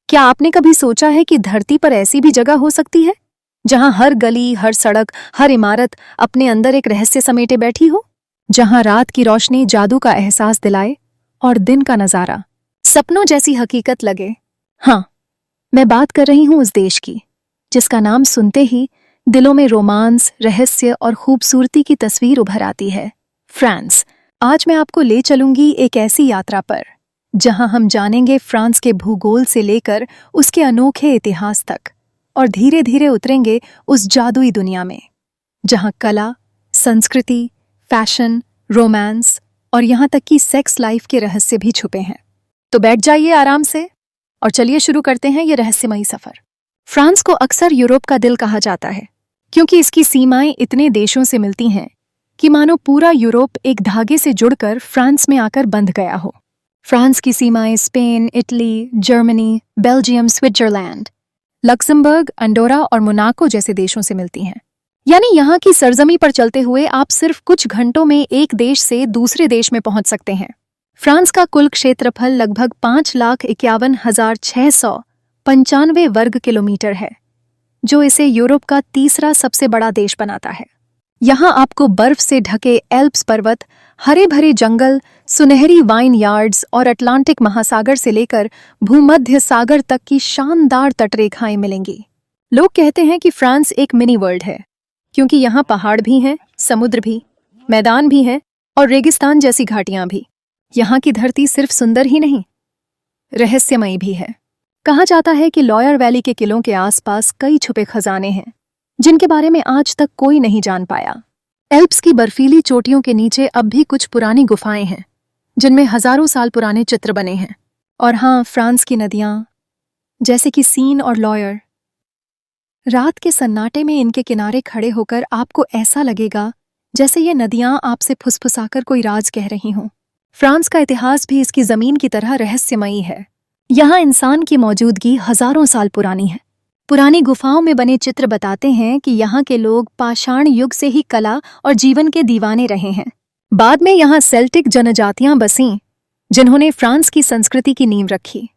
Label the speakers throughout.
Speaker 1: क्या आपने कभी सोचा है कि धरती पर ऐसी भी जगह हो सकती है जहां हर गली, हर सड़क, हर इमारत अपने अंदर एक रहस्य समेटे बैठी हो, जहां रात की रोशनी जादू का एहसास दिलाए और दिन का नजारा सपनों जैसी हकीकत लगे। हाँ, मैं बात कर रही हूं उस देश की जिसका नाम सुनते ही दिलों में रोमांस, रहस्य और खूबसूरती की तस्वीर उभर आती है, फ्रांस। आज मैं आपको ले चलूंगी एक ऐसी यात्रा पर जहां हम जानेंगे फ्रांस के भूगोल से लेकर उसके अनोखे इतिहास तक, और धीरे धीरे उतरेंगे उस जादुई दुनिया में जहां कला, संस्कृति, फैशन, रोमांस और यहां तक कि सेक्स लाइफ के रहस्य भी छुपे हैं। तो बैठ जाइए आराम से और चलिए शुरू करते हैं ये रहस्यमयी सफर। फ्रांस को अक्सर यूरोप का दिल कहा जाता है क्योंकि इसकी सीमाएं इतने देशों से मिलती हैं कि मानो पूरा यूरोप एक धागे से जुड़कर फ्रांस में आकर बंध गया हो। फ्रांस की सीमाएं Spain, Italy, Germany, Belgium, Switzerland, Luxembourg, Andorra और मोनाको जैसे देशों से मिलती हैं। यानी यहाँ की सरजमी पर चलते हुए आप सिर्फ कुछ घंटों में एक देश से दूसरे देश में पहुंच सकते हैं। फ्रांस का कुल क्षेत्रफल लगभग 5,51,695 वर्ग किलोमीटर है, जो इसे यूरोप का तीसरा सबसे बड़ा देश बनाता है। यहाँ आपको बर्फ से ढके एल्प्स पर्वत, हरे भरे जंगल, सुनहरी वाइन यार्ड्स और अटलांटिक महासागर से लेकर भूमध्य सागर तक की शानदार तटरेखाएं मिलेंगी। लोग कहते हैं कि फ्रांस एक मिनी वर्ल्ड है क्योंकि यहाँ पहाड़ भी हैं, समुद्र भी, मैदान भी हैं और रेगिस्तान जैसी घाटियां भी। यहाँ की धरती सिर्फ सुंदर ही नहीं, रहस्यमयी भी है। कहा जाता है कि लॉयर वैली के किलों के आसपास कई छुपे खजाने हैं जिनके बारे में आज तक कोई नहीं जान पाया। एल्प्स की बर्फीली चोटियों के नीचे अब भी कुछ पुरानी गुफाएं हैं जिनमें हजारों साल पुराने चित्र बने हैं। और हाँ, फ्रांस की नदियां जैसे कि सीन और लॉयर, रात के सन्नाटे में इनके किनारे खड़े होकर आपको ऐसा लगेगा जैसे ये नदियां आपसे फुसफुसाकर कोई राज कह रही हों। फ्रांस का इतिहास भी इसकी जमीन की तरह रहस्यमयी है। यहाँ इंसान की मौजूदगी हजारों साल पुरानी है। पुरानी गुफाओं में बने चित्र बताते हैं कि यहाँ के लोग पाषाण युग से ही कला और जीवन के दीवाने रहे हैं। बाद में यहाँ सेल्टिक जनजातियां बसीं जिन्होंने फ्रांस की संस्कृति की नींव रखी।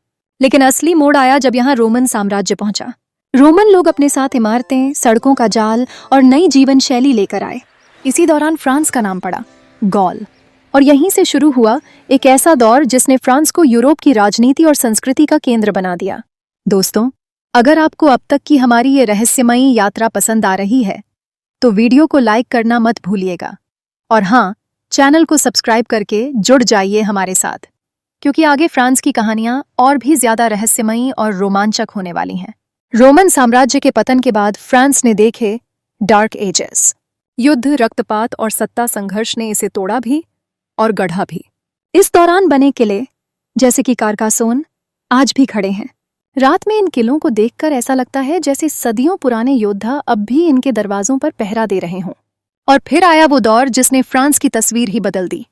Speaker 1: लेकिन असली मोड़ आया जब यहाँ रोमन साम्राज्य पहुंचा। रोमन लोग अपने साथ इमारतें, सड़कों का जाल और नई जीवन शैली लेकर आए। इसी दौरान फ्रांस का नाम पड़ा गॉल, और यहीं से शुरू हुआ एक ऐसा दौर जिसने फ्रांस को यूरोप की राजनीति और संस्कृति का केंद्र बना दिया। दोस्तों, अगर आपको अब तक की हमारी ये रहस्यमयी यात्रा पसंद आ रही है तो वीडियो को लाइक करना मत भूलिएगा, और हाँ, चैनल को सब्सक्राइब करके जुड़ जाइए हमारे साथ, क्योंकि आगे फ्रांस की कहानियां और भी ज्यादा रहस्यमयी और रोमांचक होने वाली हैं। रोमन साम्राज्य के पतन के बाद फ्रांस ने देखे डार्क एजेस। युद्ध, रक्तपात और सत्ता संघर्ष ने इसे तोड़ा भी और गढ़ा भी। इस दौरान बने किले जैसे कि कारकासोन आज भी खड़े हैं। रात में इन किलों को देखकर ऐसा लगता है जैसे सदियों पुराने योद्धा अब भी इनके दरवाजों पर पहरा दे रहे हों। और फिर आया वो दौर जिसने फ्रांस की तस्वीर ही बदल दी,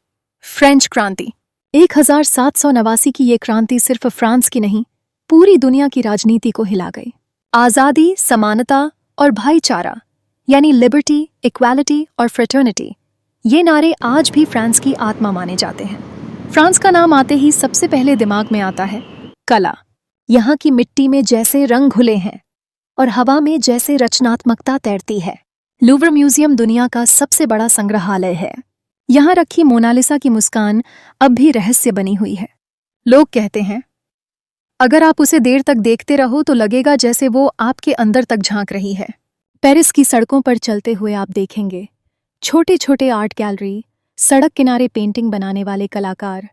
Speaker 1: फ्रेंच क्रांति। 1789 की ये क्रांति सिर्फ फ्रांस की नहीं, पूरी दुनिया की राजनीति को हिला गई। आज़ादी, समानता और भाईचारा यानी लिबर्टी, इक्वालिटी और फ्रेटर्निटी, ये नारे आज भी फ्रांस की आत्मा माने जाते हैं। फ्रांस का नाम आते ही सबसे पहले दिमाग में आता है कला। यहाँ की मिट्टी में जैसे रंग घुले हैं और हवा में जैसे रचनात्मकता तैरती है। लूवर म्यूजियम दुनिया का सबसे बड़ा संग्रहालय है। यहाँ रखी मोनालिसा की मुस्कान अब भी रहस्य बनी हुई है। लोग कहते हैं अगर आप उसे देर तक देखते रहो तो लगेगा जैसे वो आपके अंदर तक झांक रही है। पेरिस की सड़कों पर चलते हुए आप देखेंगे छोटे छोटे आर्ट गैलरी, सड़क किनारे पेंटिंग बनाने वाले कलाकार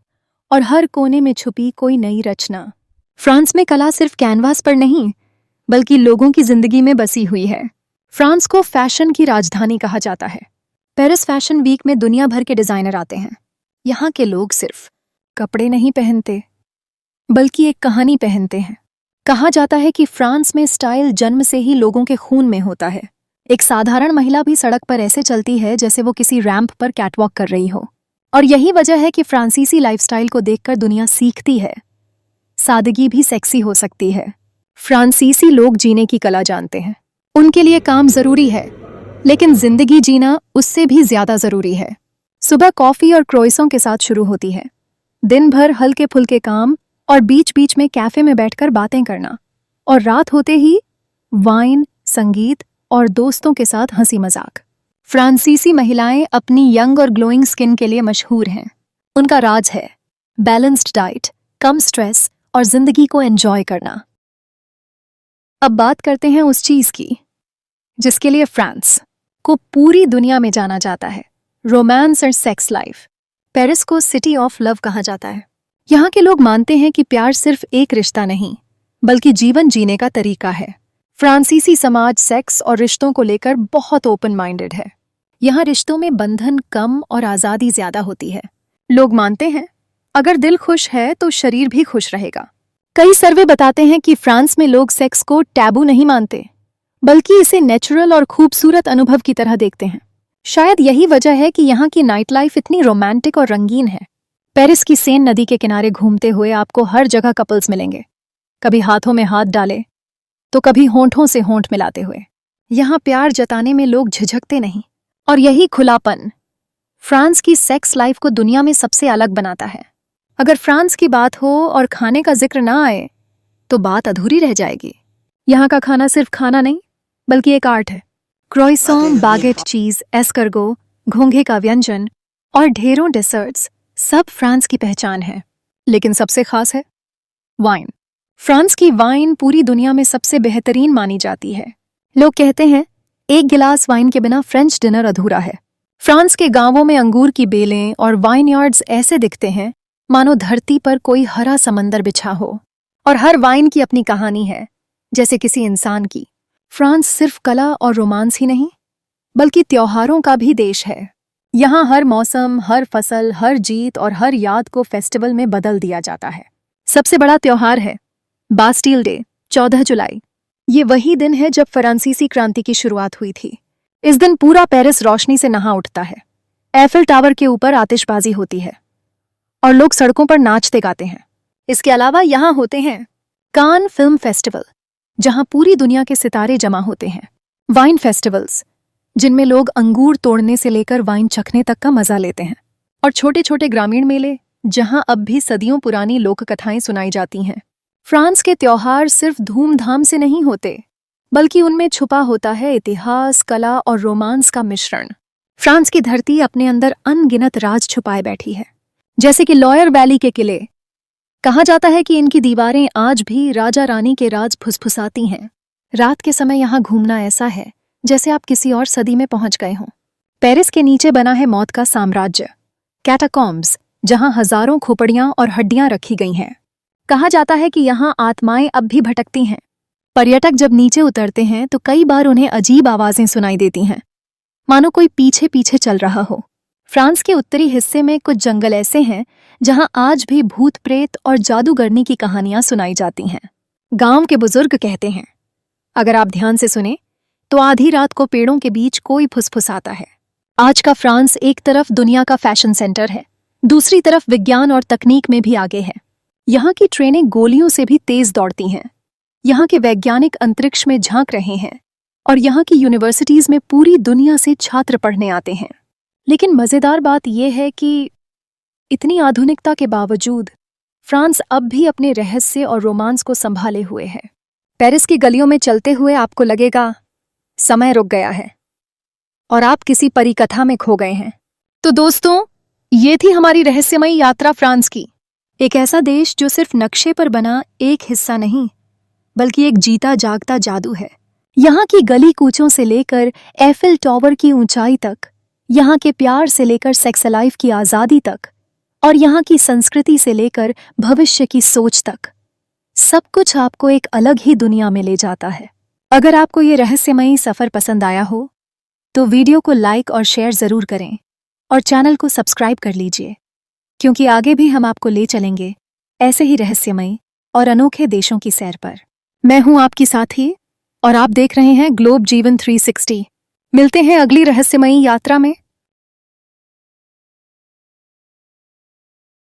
Speaker 1: और हर कोने में छुपी कोई नई रचना। फ्रांस में कला सिर्फ कैनवास पर नहीं बल्कि लोगों की जिंदगी में बसी हुई है। फ्रांस को फैशन की राजधानी कहा जाता है। पेरिस फैशन वीक में दुनिया भर के डिजाइनर आते हैं। यहाँ के लोग सिर्फ कपड़े नहीं पहनते बल्कि एक कहानी पहनते हैं। कहा जाता है कि फ्रांस में स्टाइल जन्म से ही लोगों के खून में होता है। एक साधारण महिला भी सड़क पर ऐसे चलती है जैसे वो किसी रैंप पर कैटवॉक कर रही हो। और यही वजह है कि फ्रांसीसी लाइफस्टाइल को देखकर दुनिया सीखती है, सादगी भी सेक्सी हो सकती है। फ्रांसीसी लोग जीने की कला जानते हैं। उनके लिए काम जरूरी है, लेकिन जिंदगी जीना उससे भी ज्यादा जरूरी है। सुबह कॉफी और क्रोइसों के साथ शुरू होती है। दिन भर हल्के फुल्के काम और बीच बीच में कैफे में बैठकर बातें करना, और रात होते ही वाइन, संगीत और दोस्तों के साथ हंसी मजाक। फ्रांसीसी महिलाएं अपनी यंग और ग्लोइंग स्किन के लिए मशहूर हैं। उनका राज है बैलेंस्ड डाइट, कम स्ट्रेस और जिंदगी को एंजॉय करना। अब बात करते हैं उस चीज की जिसके लिए फ्रांस को पूरी दुनिया में जाना जाता है, रोमांस और सेक्स लाइफ। पेरिस को सिटी ऑफ लव कहा जाता है। यहाँ के लोग मानते हैं कि प्यार सिर्फ एक रिश्ता नहीं बल्कि जीवन जीने का तरीका है। फ्रांसीसी समाज सेक्स और रिश्तों को लेकर बहुत ओपन माइंडेड है। यहाँ रिश्तों में बंधन कम और आज़ादी ज्यादा होती है। लोग मानते हैं अगर दिल खुश है तो शरीर भी खुश रहेगा। कई सर्वे बताते हैं कि फ्रांस में लोग सेक्स को टैबू नहीं मानते बल्कि इसे नेचुरल और खूबसूरत अनुभव की तरह देखते हैं। शायद यही वजह है कि यहाँ की नाइट लाइफ इतनी रोमांटिक और रंगीन है। पेरिस की सेन नदी के किनारे घूमते हुए आपको हर जगह कपल्स मिलेंगे, कभी हाथों में हाथ डाले तो कभी होंठों से होंठ मिलाते हुए। यहाँ प्यार जताने में लोग झिझकते नहीं, और यही खुलापन फ्रांस की सेक्स लाइफ को दुनिया में सबसे अलग बनाता है। अगर फ्रांस की बात हो और खाने का जिक्र ना आए तो बात अधूरी रह जाएगी। यहाँ का खाना सिर्फ खाना नहीं बल्कि एक आर्ट है। क्रोइसॉन, बागेट, चीज, एस्कर्गो, घोंघे का व्यंजन और ढेरों डेसर्ट्स सब फ्रांस की पहचान है। लेकिन सबसे खास है वाइन। फ्रांस की वाइन पूरी दुनिया में सबसे बेहतरीन मानी जाती है। लोग कहते हैं एक गिलास वाइन के बिना फ्रेंच डिनर अधूरा है। फ्रांस के गांवों में अंगूर की बेलें और वाइनयार्ड्स ऐसे दिखते हैं मानो धरती पर कोई हरा समंदर बिछा हो, और हर वाइन की अपनी कहानी है जैसे किसी इंसान की। फ्रांस सिर्फ कला और रोमांस ही नहीं बल्कि त्योहारों का भी देश है। यहाँ हर मौसम, हर फसल, हर जीत और हर याद को फेस्टिवल में बदल दिया जाता है। सबसे बड़ा त्योहार है बास्टील डे, 14 जुलाई। ये वही दिन है जब फ्रांसीसी क्रांति की शुरुआत हुई थी। इस दिन पूरा पेरिस रोशनी से नहा उठता है। एफिल टावर के ऊपर आतिशबाजी होती है और लोग सड़कों पर नाचते गाते हैं। इसके अलावा यहाँ होते हैं कान फिल्म फेस्टिवल, जहां पूरी दुनिया के सितारे जमा होते हैं। वाइन फेस्टिवल्स, जिनमें लोग अंगूर तोड़ने से लेकर वाइन चखने तक का मजा लेते हैं। और छोटे छोटे ग्रामीण मेले, जहां अब भी सदियों पुरानी लोक कथाएं सुनाई जाती हैं। फ्रांस के त्योहार सिर्फ धूमधाम से नहीं होते बल्कि उनमें छुपा होता है इतिहास, कला और रोमांस का मिश्रण। फ्रांस की धरती अपने अंदर अनगिनत राज छुपाए बैठी है, जैसे कि लॉयर वैली के किले। कहा जाता है कि इनकी दीवारें आज भी राजा रानी के राज फुसफुसाती हैं। रात के समय यहाँ घूमना ऐसा है जैसे आप किसी और सदी में पहुंच गए हों। पेरिस के नीचे बना है मौत का साम्राज्य, कैटाकॉम्ब्स, जहां हजारों खोपड़ियां और हड्डियां रखी गई हैं। कहा जाता है कि यहाँ आत्माएं अब भी भटकती हैं। पर्यटक जब नीचे उतरते हैं तो कई बार उन्हें अजीब आवाजें सुनाई देती हैं, मानो कोई पीछे पीछे चल रहा हो। फ्रांस के उत्तरी हिस्से में कुछ जंगल ऐसे हैं जहां आज भी भूत प्रेत और जादूगरनी की कहानियां सुनाई जाती हैं। गांव के बुजुर्ग कहते हैं अगर आप ध्यान से सुने तो आधी रात को पेड़ों के बीच कोई फुसफुसाता है। आज का फ्रांस एक तरफ दुनिया का फैशन सेंटर है, दूसरी तरफ विज्ञान और तकनीक में भी आगे है। यहाँ की ट्रेनें गोलियों से भी तेज दौड़ती हैं। यहाँ के वैज्ञानिक अंतरिक्ष में झांक रहे हैं और यहाँ की यूनिवर्सिटीज में पूरी दुनिया से छात्र पढ़ने आते हैं। लेकिन मजेदार बात यह है कि इतनी आधुनिकता के बावजूद फ्रांस अब भी अपने रहस्य और रोमांस को संभाले हुए है। पेरिस की गलियों में चलते हुए आपको लगेगा समय रुक गया है और आप किसी परी कथा में खो गए हैं। तो दोस्तों, ये थी हमारी रहस्यमयी यात्रा फ्रांस की। एक ऐसा देश जो सिर्फ नक्शे पर बना एक हिस्सा नहीं बल्कि एक जीता जागता जादू है। यहाँ की गली कूचों से लेकर एफिल टावर की ऊंचाई तक, यहाँ के प्यार से लेकर सेक्स लाइफ की आज़ादी तक, और यहाँ की संस्कृति से लेकर भविष्य की सोच तक, सब कुछ आपको एक अलग ही दुनिया में ले जाता है। अगर आपको ये रहस्यमयी सफ़र पसंद आया हो तो वीडियो को लाइक और शेयर ज़रूर करें और चैनल को सब्सक्राइब कर लीजिए, क्योंकि आगे भी हम आपको ले चलेंगे ऐसे ही रहस्यमयी और अनोखे देशों की सैर पर। मैं हूं आपकी साथी और आप देख रहे हैं ग्लोब जीवन 360। मिलते हैं अगली रहस्यमयी यात्रा में।